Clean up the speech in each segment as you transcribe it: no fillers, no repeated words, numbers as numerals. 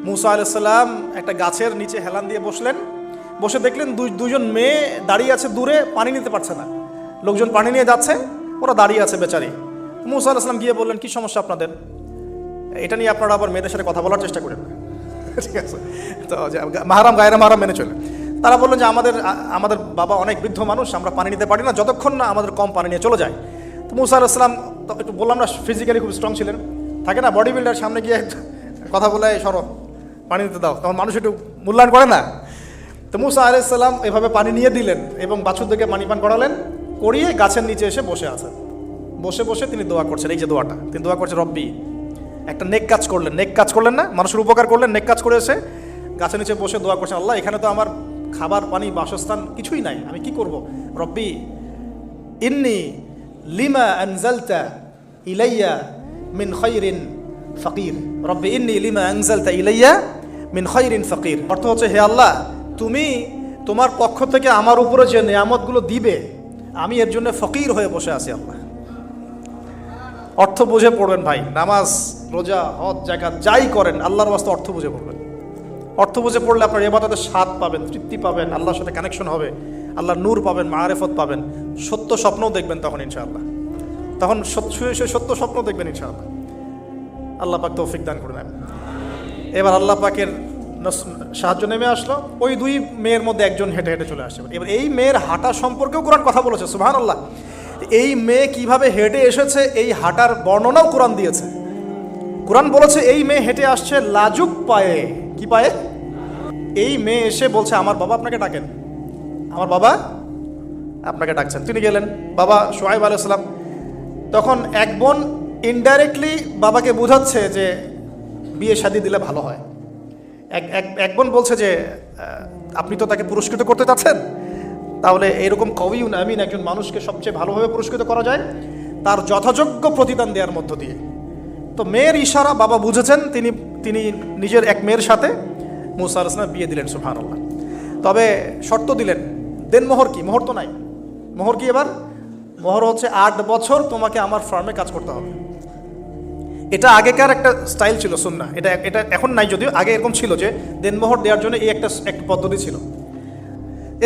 মুসা আলাইহিস সালাম একটা গাছের নিচে হেলান দিয়ে বসলেন, বসে দেখলেন দুইজন মেয়ে দাঁড়িয়ে আছে দূরে, পানি নিতে পারছে না। লোকজন পানি নিয়ে যাচ্ছে, ওরা দাঁড়িয়ে আছে বেচারি। মুসা আলাইহিস সালাম গিয়ে বললেন, কি সমস্যা আপনাদের? এটা নিয়ে আপনারা আবার মেয়েদের সাথে কথা বলার চেষ্টা করেন, ঠিক আছে? তো মাহারাম গায়রা মাহারাম মেনে চলে। তারা বললেন যে আমাদের বাবা অনেক বৃদ্ধ মানুষ, আমরা পানি নিতে পারি না যতক্ষণ না আমাদের কম পানি নিয়ে চলে যায়। তো মুসা আলাইহিস সালাম একটু বললাম না, ফিজিক্যালি খুব স্ট্রং ছিলেন, থাকে না বডি বিল্ডার, সামনে গিয়ে কথা বলে সরো পানি নিতে দাও, তখন মানুষ একটু মূল্যায়ন করে না। তো মুসা আলাইহিস সালাম এভাবে পানি নিয়ে দিলেন এবং বাছুরদেরকে পানি পান করালেন, করিয়ে গাছের নিচে এসে বসে আছেন। বসে বসে তিনি দোয়া করছেন, এই যে দোয়াটা তিনি দোয়া করছেন, রব্বি, একটা নেক কাজ করলেন, নেক কাজ করলেন না, মানুষের উপকার করলেন, নেক কাজ করে এসে গাছের নিচে বসে দোয়া করছেন, আল্লাহ এখানে তো আমার খাবার পানি বাসস্থান কিছুই নাই, আমি কি করব? রব্বি ইন্নি লিমা আনজালতা ইলাইয়া মিন খায়রিন ফাকির, রব্বি ইন্নি লিমা আনজালতা ইলাইয়া মিন খায়রিন ফাকির। অর্থ হচ্ছে, হে আল্লাহ, তুমি তোমার পক্ষ থেকে আমার উপরে যে নিয়ামতগুলো দিবে, আমি এর জন্য ফকির হয়ে বসে আছি। আল্লাহ অর্থ বুঝে পড়বেন ভাই, নামাজ রোজা হজ জাকাত যাই করেন আল্লাহর ওয়াস্তে অর্থ বুঝে পড়বেন। অর্থ বুঝে পড়লে আপনার ইবাদতের স্বাদ পাবেন, তৃপ্তি পাবেন, আল্লাহর সাথে কানেকশন হবে, আল্লাহর নূর পাবেন, মাআরিফত পাবেন, সত্য স্বপ্নও দেখবেন তখন ইনশাআল্লাহ। তখন সত্য স্বপ্ন দেখবেন ইনশাআল্লাহ। আল্লাহ পাক তৌফিক দান করে নেন। এবার আল্লাহ পাকের সাহায্য নেমে আসলো, ওই দুই মেয়ের মধ্যে একজন হেঁটে হেঁটে চলে আসছে। এবার এই মেয়ের হাঁটা সম্পর্কেও কোরআন কথা বলেছে, সুবহানাল্লাহ। এই মেয়ে কিভাবে হেঁটে এসেছে এই হাঁটার বর্ণনাও কোরআন দিয়েছে। কোরআন বলেছে এই মেয়ে হেঁটে আসছে লাজুক পায়ে। কি পায়ে? এই মেয়ে এসে বলছে, আমার বাবা আপনাকে ডাকেন, আমার বাবা আপনাকে ডাকছেন। তিনি গেলেন, বাবা শুআয়ব আলাইহিস সালাম। তখন এক বোন ইনডাইরেক্টলি বাবাকে বোঝাচ্ছে যে বিয়ে শাদী দিলে ভালো হয়। এক বোন বলছে যে আপনি তো তাকে পুরস্কৃত করতে চাচ্ছেন, তাহলে এরকম কবিউন আমিন একজন মানুষকে সবচেয়ে ভালোভাবে পুরস্কৃত করা যায় তার যথাযোগ্য প্রতিদান দেওয়ার মধ্য দিয়ে। তো মেয়ের ইশারা বাবা বুঝেছেন, তিনি নিজের এক মেয়ের সাথে মুসা আলাইহিস সালাম বিয়ে দিলেন, সুবহানাল্লাহ। তবে শর্ত দিলেন, দেন মোহর কি? মোহর তো নাই। মোহর কি? এবার মোহর হচ্ছে 8 বছর তোমাকে আমার ফার্মে কাজ করতে হবে। এটা আগেকার একটা স্টাইল ছিল, সুন্নাহ। এটা এখন নাই, যদিও আগে এরকম ছিল যে দেনমোহর দেওয়ার জন্য এই একটা পদ্ধতি ছিল।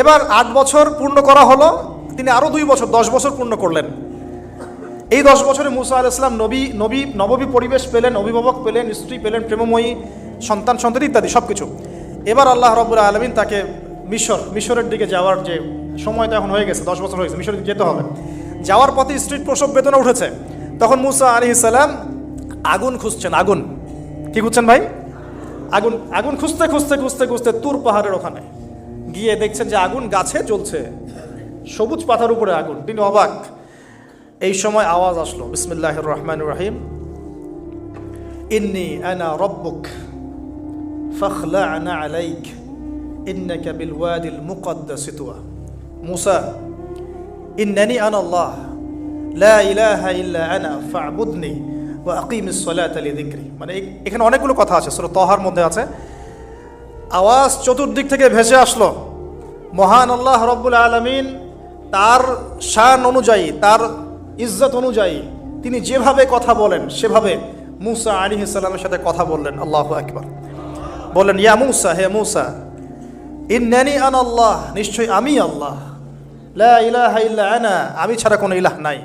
এবার 8 বছর পূর্ণ করা হলো, তিনি আরও 2 বছর 10 বছর পূর্ণ করলেন। এই 10 বছরে মুসা আলাইহিস সালাম নববী পরিবেশ পেলেন, অভিভাবক পেলেন, স্ত্রী পেলেন, প্রেমময়ী সন্তান ইত্যাদি সব কিছু। এবার আল্লাহ রাব্বুল আলামিন তাকে মিশরের দিকে যাওয়ার যে সময়টা এখন হয়ে গেছে, 10 বছর হয়ে গেছে, মিশরে যেতে হবে। যাওয়ার পথে স্ত্রীর প্রসব বেদনা উঠেছে। তখন মুসা আলাইহিস সালাম আগুন খুঁজছেন। আগুন কি খুঁজছেন ভাই? আগুন খুঁজতে তুর পাহাড়ের ওখানে গিয়ে দেখছেন যে আগুন গাছে জ্বলছে, সবুজ পাতার উপরে আগুন। তিনি অবাক। এই সময় আওয়াজ আসলো, বিসমিল্লাহির রহমানির রহিম, ইন্নী আনা রব্বুক ফাখলা'না আলাইক ইন্নাকা বিল ওয়াদিল মুকদ্দাস তুয়া। মুসা, ইন্নানি আনা আল্লাহ লা ইলাহা ইল্লা আনা ফা'বুদনি ওয়া আকিমিস সালাতা লিযিকরি। মানে এখানে অনেকগুলো কথা আছে, সূরা তাহার মধ্যে আছে। আওয়াজ চতুর্দিক থেকে ভেসে আসলো। মহান আল্লাহ রব্বুল আলামিন তার শান অনুযায়ী, তার ইজ্জত অনুযায়ী তিনি যেভাবে কথা বলেন সেভাবে মুসা আলাইহিস সালামের সাথে কথা বললেন। আল্লাহু আকবার। বললেন, ইয়া মুসা, হে মুসা, ইন্নানি আনা আল্লাহ, নিশ্চয়ই আমি আল্লাহ, লা ইলাহা ইল্লা আনা, আমি ছাড়া কোনো ইলাহ নাই,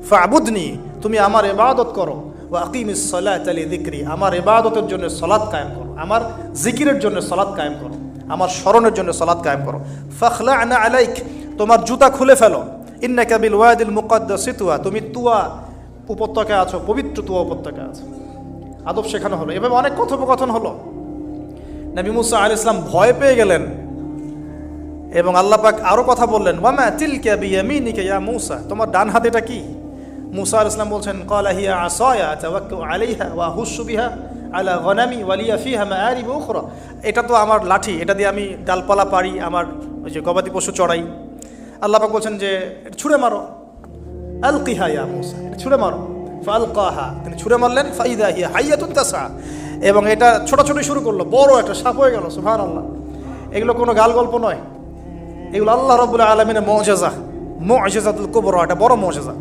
ফা'বুদনি, তুমি আমার ইবাদত করো, ওয়া আকিমিস সালাতা লিযিকরি, আমার ইবাদতের জন্য সালাত কায়েম করো, আমার জিকিরের জন্য সালাত কায়েম করো, আমার স্মরণের জন্য সালাত কায়েম করো। ফাখলা'না আলাইক, তোমার জুতা খুলে ফেলো, ইন্নাকা বিল ওয়াদিল মুকদ্দাস তুয়া, তুমি তুয়া উপত্যকায় আছো, পবিত্র তুয়া উপত্যকায় আছো। আদব শেখানো হলো। এভাবে অনেক কথোপকথন হলো। নবী মুসা আলাইহিস সালাম ভয় পেয়ে গেলেন এবং আল্লাহ পাক আরো কথা বললেন, ওয়ামা তিলকা বিয়ামিনিকা ইয়া মুসা, তোমার ডান হাতে এটা কি? মুসা আলাইহিস সালাম বলছেন, ক্বালা হিয়া আসায়া আতাওয়াক্কাউ আলাইহা ওয়া আহুশু বিহা আলা গনামি ওয়া লিয়া ফিহা মাআরিব উখরা, এটা তো আমার লাঠি, এটা দিয়ে আমি ডালপালা পারি, আমার ওই যে গবাদি পশু চড়াই। আল্লাহ পাক বলছেন যে এটা ছুঁড়ে মারো, আলকিহা ইয়া মুসা, এটা ছুঁড়ে মারো। ফালকাহা, তিনি ছুঁড়ে মারলেন, ফাইদা হিয়া হাইয়াতুন তাসা, এবং এটা ছোটাছুটি শুরু করলো, বড় একটা সাপ হয়ে গেল। সুবহানাল্লাহ। এগুলো কোনো গাল গল্প নয়, এগুলো আল্লাহ রাব্বুল আলামিনের মুআজিজাতুল কুবরা, এটা বড় মুআজিজা।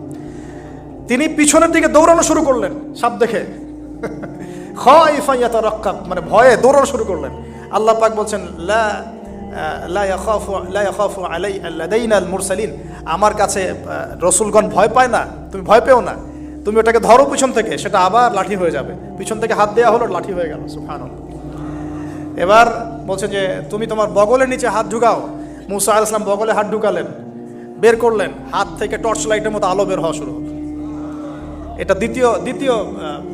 তিনি পিছনের দিকে দৌড়ানো শুরু করলেন সাপ দেখে। খাইফান ইয়াতারাক্কাব, মানে ভয়ে দৌড়ানো শুরু করলেন। আল্লাহ পাক বলছেন লা ইয়াখাফু লাদাইনাল মুরসালিন, আমার কাছে রসুলগণ ভয় পায় না, তুমি ভয় পেও না, তুমি ওটাকে ধরো পিছন থেকে, সেটা আবার লাঠি হয়ে যাবে। পিছন থেকে হাত দেওয়া হলো, লাঠি হয়ে গেল। সুবহানাল্লাহ। এবার বলছে যে তুমি তোমার বগলের নিচে হাত ঢুকাও। মুসা আলাইহিস সালাম বগলে হাত ঢুকালেন, বের করলেন, হাত থেকে টর্চ লাইটের মতো আলো বের হওয়া শুরু হলো। এটা দ্বিতীয়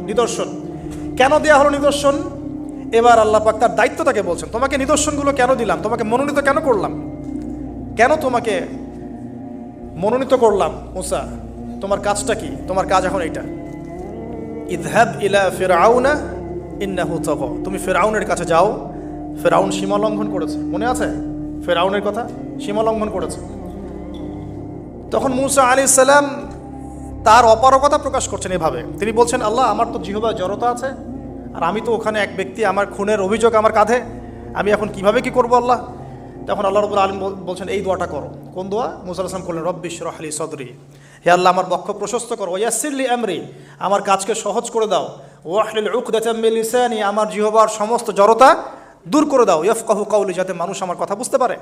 নিদর্শন। কেন দেওয়া হলো নিদর্শন? এবার আল্লাহ পাক তার দায়িত্বটাকে বলছেন, তোমাকে নিদর্শনগুলো কেন দিলাম, তোমাকে মনোনীত কেন করলাম, কেন তোমাকে মনোনীত করলাম মুসা, তোমার কাজটা কি? তোমার কাজ এখন এইটা, ইযহাব ইলা ফিরআউনা ইন্নাহু তাগা, তুমি ফিরআউনের কাছে যাও। ফিরআউন সীমা লঙ্ঘন করেছে, মনে আছে ফিরআউনের কথা? সীমা লঙ্ঘন করেছে। তখন মুসা আলাইহিস সালাম তার অপারগতা প্রকাশ করছেন এভাবে, তিনি বলছেন, আল্লাহ আমার তো জিহ্বার জড়তা আছে, আর আমি তো ওখানে এক ব্যক্তি, আমার খুনের অভিযোগ আমার কাঁধে, আমি এখন কিভাবে কি করবো আল্লাহ? তখন আল্লাহ রাব্বুল আলামিন বলছেন এই দোয়াটা করো। কোন দোয়া? মুসা আলাইহিস সালাম করলেন, রব্বি ইশরাহ লি সাদরি, হে আল্লাহ আমার বক্ষ প্রশস্ত করো, ওয়াসসির লি আমরি, আমার কাজকে সহজ করে দাও, ওয়াহলিল উকদাতাম মিন লিসানি, আমার জিহ্বার সমস্ত জড়তা দূর করে দাও, ইয়াফকাহু কওলি, যাতে মানুষ আমার কথা বুঝতে পারে।